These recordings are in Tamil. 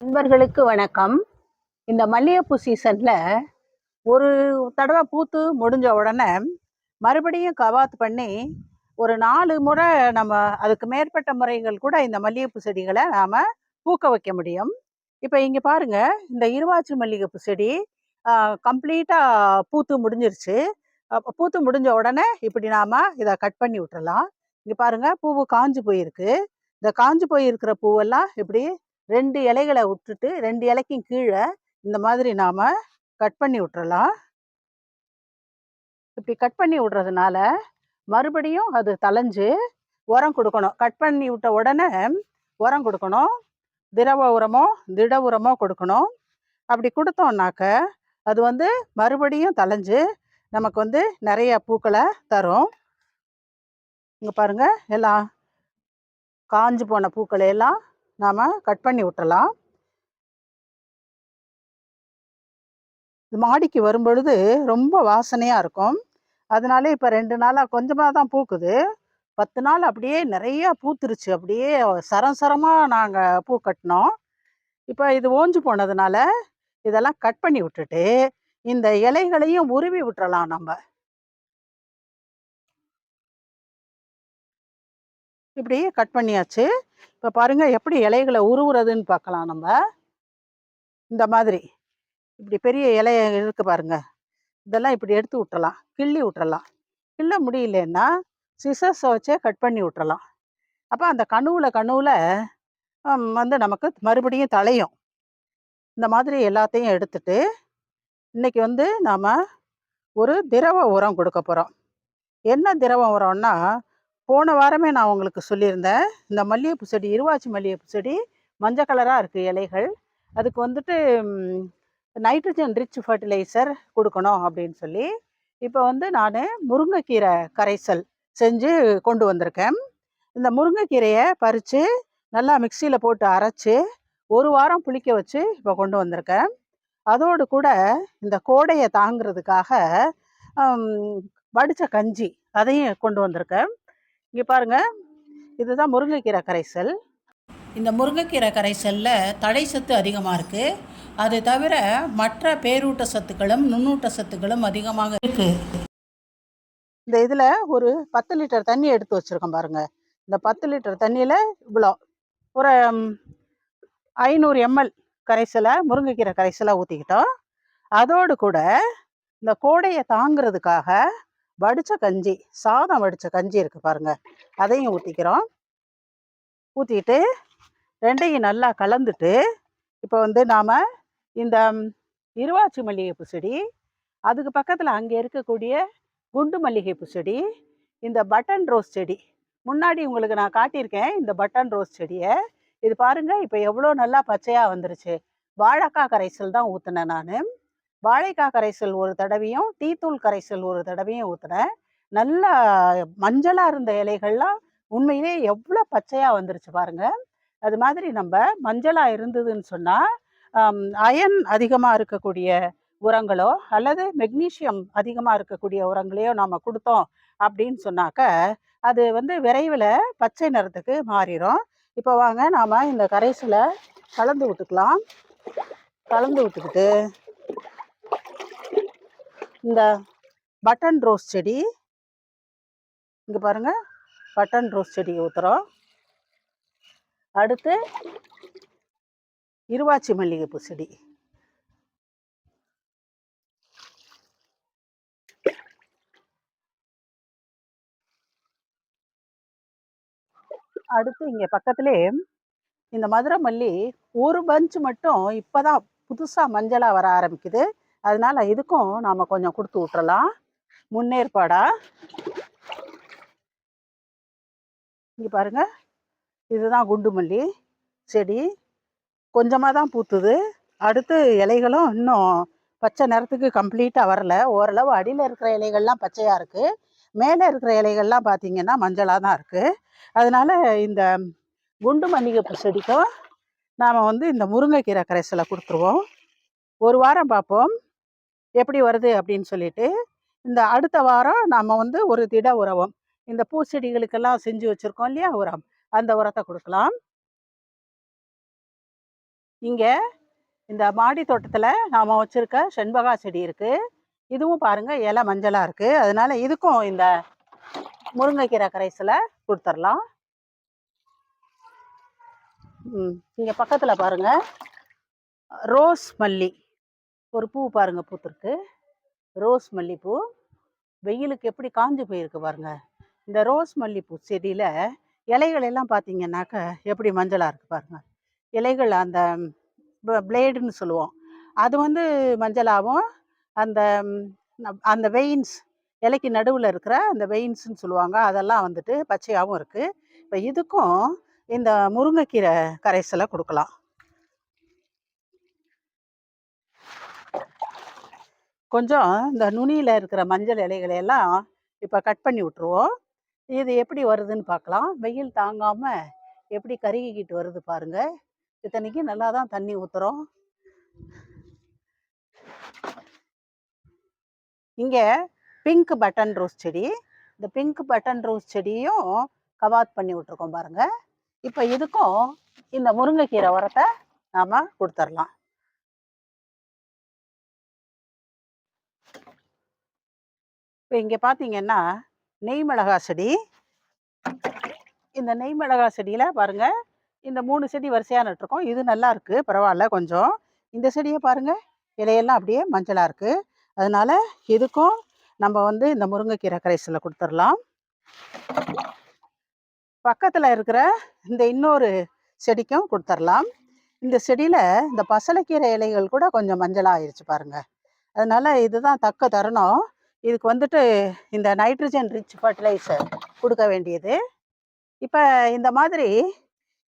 நண்பர்களுக்கு வணக்கம். இந்த மல்லிகைப்பூ சீசன்ல ஒரு தடவை பூத்து முடிஞ்ச உடனே மறுபடியும் கவாத்து பண்ணி ஒரு 4 முறை நம்ம அதுக்கு மேற்பட்ட முறைகள் கூட இந்த மல்லிகைப்பூ செடிகளை நாம பூக்க வைக்க முடியும். இப்போ இங்க பாருங்க, இந்த இருவாச்சி மல்லிகைப்பூ செடி கம்ப்ளீட்டா பூத்து முடிஞ்சிருச்சு. பூத்து முடிஞ்ச உடனே இப்படி நாம இதை கட் பண்ணி விட்டுறலாம். இங்க பாருங்க, பூவு காஞ்சு போயிருக்கு. இந்த காஞ்சு போயிருக்கிற பூவெல்லாம் இப்படி 2 இலைகளை விட்டுட்டு 2 இலைக்கும் கீழே இந்த மாதிரி நாம கட் பண்ணி விட்டுறலாம். இப்படி கட் பண்ணி விடுறதுனால மறுபடியும் அது தளைஞ்சு உரம் கொடுக்கணும். கட் பண்ணி விட்ட உடனே உரம் கொடுக்கணும். திரவ உரமோ திட உரமோ கொடுக்கணும். அப்படி கொடுத்தோம்னாக்க அது வந்து மறுபடியும் தளைஞ்சு நமக்கு வந்து நிறைய பூக்களை தரும். இங்க பாருங்க, எல்லாம் காஞ்சு போன பூக்களை எல்லாம் நாம கட் பண்ணி விட்டுறலாம். மாடிக்கு வரும் பொழுது ரொம்ப வாசனையா இருக்கும். அதனால இப்ப 2 நாளா கொஞ்சமா தான் பூக்குது. 10 நாள் அப்படியே நிறைய பூத்துருச்சு. அப்படியே சரம் சரமா நாங்க பூ கட்டினோம். இப்ப இது ஓஞ்சு போனதுனால இதெல்லாம் கட் பண்ணி விட்டுட்டு இந்த இலைகளையும் உருவி விட்டுறலாம் நம்ம. இப்படி கட் பண்ணியாச்சு. இப்ப பாருங்க எப்படி இலைகளை உருவுறதுன்னு பார்க்கலாம் நம்ம. இந்த மாதிரி இப்படி பெரிய இலை இருக்கு பாருங்க, இதெல்லாம் இப்படி எடுத்து விட்டுறலாம், கிள்ளி விட்டுறலாம். கிள்ள முடியலன்னா சிசர்ஸை வச்சே கட் பண்ணி விட்டுறலாம். அப்போ அந்த கணுவில் வந்து நமக்கு மறுபடியும் தழையும். இந்த மாதிரி எல்லாத்தையும் எடுத்துட்டு இன்னைக்கு வந்து நாம் ஒரு திரவ உரம் கொடுக்க போகிறோம். என்ன திரவ உரம்னா, போன வாரமே நான் உங்களுக்கு சொல்லியிருந்தேன், இந்த மல்லிகைப்பூ செடி, இருவாச்சி மல்லிகைப்பூ செடி மஞ்சள் கலராக இருக்குது இலைகள். அதுக்கு வந்துட்டு நைட்ரஜன் ரிச் ஃபர்டிலைசர் கொடுக்கணும் அப்படின்னு சொல்லி இப்போ வந்து நான் முருங்கைக்கீரை கரைசல் செஞ்சு கொண்டு வந்திருக்கேன். இந்த முருங்கைக்கீரையை பறித்து நல்லா மிக்சியில் போட்டு அரைச்சி 1 வாரம் புளிக்க வச்சு இப்போ கொண்டு வந்திருக்கேன். அதோடு கூட இந்த கோடையை தாங்கிறதுக்காக வடித்த கஞ்சி அதையும் கொண்டு வந்திருக்கேன். இங்கே பாருங்கள், இதுதான் முருங்கைக்கீரை கரைசல். இந்த முருங்கைக்கீரை கரைசலில் தழை சத்து அதிகமாக இருக்குது. அது தவிர மற்ற பேரூட்ட சத்துக்களும் நுண்ணூட்ட சத்துக்களும் அதிகமாக இருக்குது. இந்த இதில் ஒரு 10 லிட்டர் தண்ணி எடுத்து வச்சுருக்கோம் பாருங்கள். இந்த 10 லிட்டர் தண்ணியில் இவ்வளோ ஒரு 500 ml கரைசலை, முருங்கைக்கீரை கரைசலை ஊற்றிக்கிட்டோம். அதோடு கூட இந்த கோடையை தாங்கிறதுக்காக வடித்த கஞ்சி, சாதம் வடித்த கஞ்சி இருக்குது பாருங்கள், அதையும் ஊற்றிக்கிறோம். ஊற்றிட்டு ரெண்டையும் நல்லா கலந்துட்டு இப்போ வந்து நாம் இந்த இருவாச்சி மல்லிகைப்பூ செடி, அதுக்கு பக்கத்தில் அங்கே இருக்கக்கூடிய குண்டு மல்லிகைப்பூ செடி, இந்த பட்டன் ரோஸ் செடி, முன்னாடி உங்களுக்கு நான் காட்டியிருக்கேன் இந்த பட்டன் ரோஸ் செடியை. இது பாருங்கள், இப்போ எவ்வளோ நல்லா பச்சையாக வந்துருச்சு. வாழைக்காய் கரைசல் தான் ஊற்றினேன் நான். வாழைக்காய் கரைசல் ஒரு தடவையும் டீத்தூள் கரைசல் ஒரு தடவையும் ஊற்றினேன். நல்லா மஞ்சளாக இருந்த இலைகள்லாம் உண்மையிலே எவ்வளோ பச்சையாக வந்துருச்சு பாருங்கள். அது மாதிரி நம்ம மஞ்சளாக இருந்ததுன்னு சொன்னால் அயன் அதிகமாக இருக்கக்கூடிய உரங்களோ அல்லது மெக்னீஷியம் அதிகமாக இருக்கக்கூடிய உரங்களையோ நாம் கொடுத்தோம் அப்படின்னு சொன்னாக்க அது வந்து விரைவில் பச்சை நிறத்துக்கு மாறிடும். இப்போ வாங்க நாம் இந்த கரைசலை கலந்து விட்டுக்கலாம். கலந்து விட்டுக்கிட்டு இந்த பட்டன் ரோஸ் செடி, இங்கே பாருங்கள், பட்டன் ரோஸ் செடி ஊற்றுறோம். அடுத்து இருவாச்சி மல்லிகைப்பூ செடி, அடுத்து இங்கே பக்கத்திலே இந்த மதுரை மல்லி ஒரு பஞ்ச் மட்டும் இப்போதான் புதுசாக மஞ்சளாக வர ஆரம்பிக்குது. அதனால இதுக்கும் நாம் கொஞ்சம் கொடுத்து விட்டுறலாம் முன்னேற்பாடா. இங்கே பாருங்க, இதுதான் குண்டு மல்லி செடி, கொஞ்சமாக தான் பூத்துது. அடுத்து இலைகளும் இன்னும் பச்சை நிறத்துக்கு கம்ப்ளீட்டாக வரல. ஓரளவு அடியில் இருக்கிற இலைகள்லாம் பச்சையாக இருக்குது, மேலே இருக்கிற இலைகள்லாம் பார்த்திங்கன்னா மஞ்சளாக தான் இருக்குது. அதனால் இந்த குண்டு மல்லிகைப்பூ செடிக்கும் நாம் வந்து இந்த முருங்கைக்கீரை கரைசலை கொடுத்துருவோம். 1 வாரம் பார்ப்போம் எப்படி வருது அப்படின்னு சொல்லிட்டு. இந்த அடுத்த வாரம் நாம் வந்து ஒரு திட உரம், இந்த பூச்செடிகளுக்கெல்லாம் செஞ்சு வச்சுருக்கோம் இல்லையா உரம், அந்த உரத்தை கொடுக்கலாம். இங்கே இந்த மாடி தோட்டத்தில் நாம் வச்சுருக்க செண்பகா செடி இருக்குது. இதுவும் பாருங்கள் இலை மஞ்சளாக இருக்குது. அதனால இதுக்கும் இந்த முருங்கைக்கீரை கரைசலை கொடுத்துடலாம். இங்கே பக்கத்தில் பாருங்கள் ரோஸ் மல்லி ஒரு பூ பாருங்கள் பூத்துருக்கு. ரோஸ் மல்லிப்பூ வெயிலுக்கு எப்படி காஞ்சு போயிருக்கு பாருங்கள். இந்த ரோஸ் மல்லிப்பூ செடியில் இலைகள் எல்லாம் பார்த்தீங்கன்னாக்க எப்படி மஞ்சளாக இருக்குது பாருங்கள். இலைகள் அந்த பிளேடுன்னு சொல்லுவோம், அது வந்து மஞ்சளாகவும், அந்த அந்த வெயின்ஸ் இலைக்கு நடுவில் இருக்கிற அந்த வெயின்ஸ்ன்னு சொல்லுவாங்க, அதெல்லாம் வந்துட்டு பச்சையாகவும் இருக்குது. இப்போ இதுக்கும் இந்த முருங்கைக்கீரை கரைசலை கொடுக்கலாம். கொஞ்சம் இந்த நுனியில் இருக்கிற மஞ்சள் இலைகளையெல்லாம் இப்போ கட் பண்ணி விட்டுருவோம். இது எப்படி வருதுன்னு பார்க்கலாம். வெயில் தாங்காமல் எப்படி கருகிக்கிட்டு வருது பாருங்கள். இத்தனைக்கு நல்லா தான் தண்ணி ஊற்றுறோம். இங்கே பிங்க் பட்டன் ரோஸ் செடி, இந்த பிங்க் பட்டன் ரோஸ் செடியும் கவாத் பண்ணி விட்டுருக்கோம் பாருங்கள். இப்போ இதுக்கும் இந்த முருங்கைக்கீரை உரத்தை நாம் கொடுத்துடலாம். இப்போ இங்கே பார்த்தீங்கன்னா நெய் மிளகா செடி. இந்த நெய் மிளகா செடியில் பாருங்கள் இந்த 3 செடி வரிசையாக நட்டுருக்கோம். இது நல்லா இருக்குது, பரவாயில்ல. கொஞ்சம் இந்த செடியை பாருங்கள், இலையெல்லாம் அப்படியே மஞ்சளாக இருக்குது. அதனால் இதுக்கும் நம்ம வந்து இந்த முருங்கைக்கீரை கரைசலை கொடுத்துடலாம். பக்கத்தில் இருக்கிற இந்த இன்னொரு செடிக்கும் கொடுத்துடலாம். இந்த செடியில் இந்த பசலைக்கீரை இலைகள் கூட கொஞ்சம் மஞ்சளாக ஆயிடுச்சு பாருங்கள். அதனால் இதுதான் தக்க தருணம். இதுக்கு வந்துட்டு இந்த நைட்ரஜன் ரிச் ஃபர்டிலைசர் கொடுக்க வேண்டியது. இப்போ இந்த மாதிரி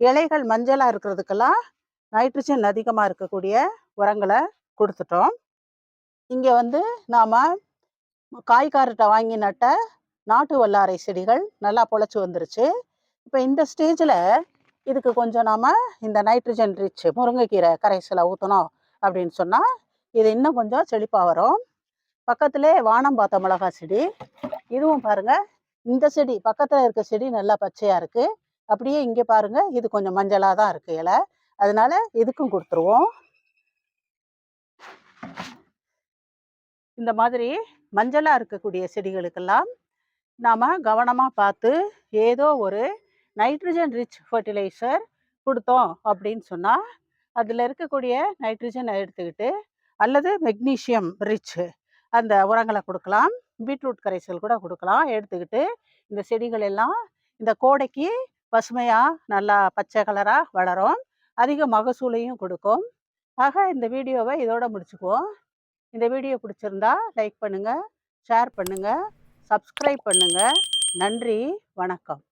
இலைகள் மஞ்சளாக இருக்கிறதுக்கெல்லாம் நைட்ரஜன் அதிகமாக இருக்கக்கூடிய உரங்களை கொடுத்துட்டோம். இங்கே வந்து நாம் காய்கார்ட்ட வாங்கி நட்ட நாட்டு வல்லாரை செடிகள் நல்லா பொழைச்சி வந்துருச்சு. இப்போ இந்த ஸ்டேஜில் இதுக்கு கொஞ்சம் நாம் இந்த நைட்ரஜன் ரிச் முருங்கைக்கீரை கரைசலை ஊற்றணும் அப்படின்னு சொன்னால் இது இன்னும் கொஞ்சம் செழிப்பாக வரும். பக்கத்திலே வானம் பார்த்த மிளகா செடி, இதுவும் பாருங்கள் இந்த செடி பக்கத்தில் இருக்க செடி நல்லா பச்சையாக இருக்குது. அப்படியே இங்கே பாருங்கள் இது கொஞ்சம் மஞ்சளாக தான் இருக்குது இலை, அதனால இதுக்கும் கொடுத்துருவோம். இந்த மாதிரி மஞ்சளாக இருக்கக்கூடிய செடிகளுக்கெல்லாம் நாம் கவனமாக பார்த்து ஏதோ ஒரு நைட்ரஜன் ரிச் ஃபர்டிலைசர் கொடுத்தோம் அப்படின்னு சொன்னால் அதில் இருக்கக்கூடிய நைட்ரஜனை எடுத்துக்கிட்டு அல்லது மெக்னீஷியம் ரிச் அந்த உரங்களை கொடுக்கலாம். பீட்ரூட் கரைசல் கூட கொடுக்கலாம். எடுத்துக்கிட்டு இந்த செடிகள் எல்லாம் இந்த கோடைக்கு பசுமையாக நல்லா பச்சை கலராக வளரும், அதிக மகசூலையும் கொடுக்கும். ஆக இந்த வீடியோவை இதோட முடிச்சுக்குவோம். இந்த வீடியோ பிடிச்சிருந்தா லைக் பண்ணுங்கள், ஷேர் பண்ணுங்கள், சப்ஸ்கிரைப் பண்ணுங்கள். நன்றி, வணக்கம்.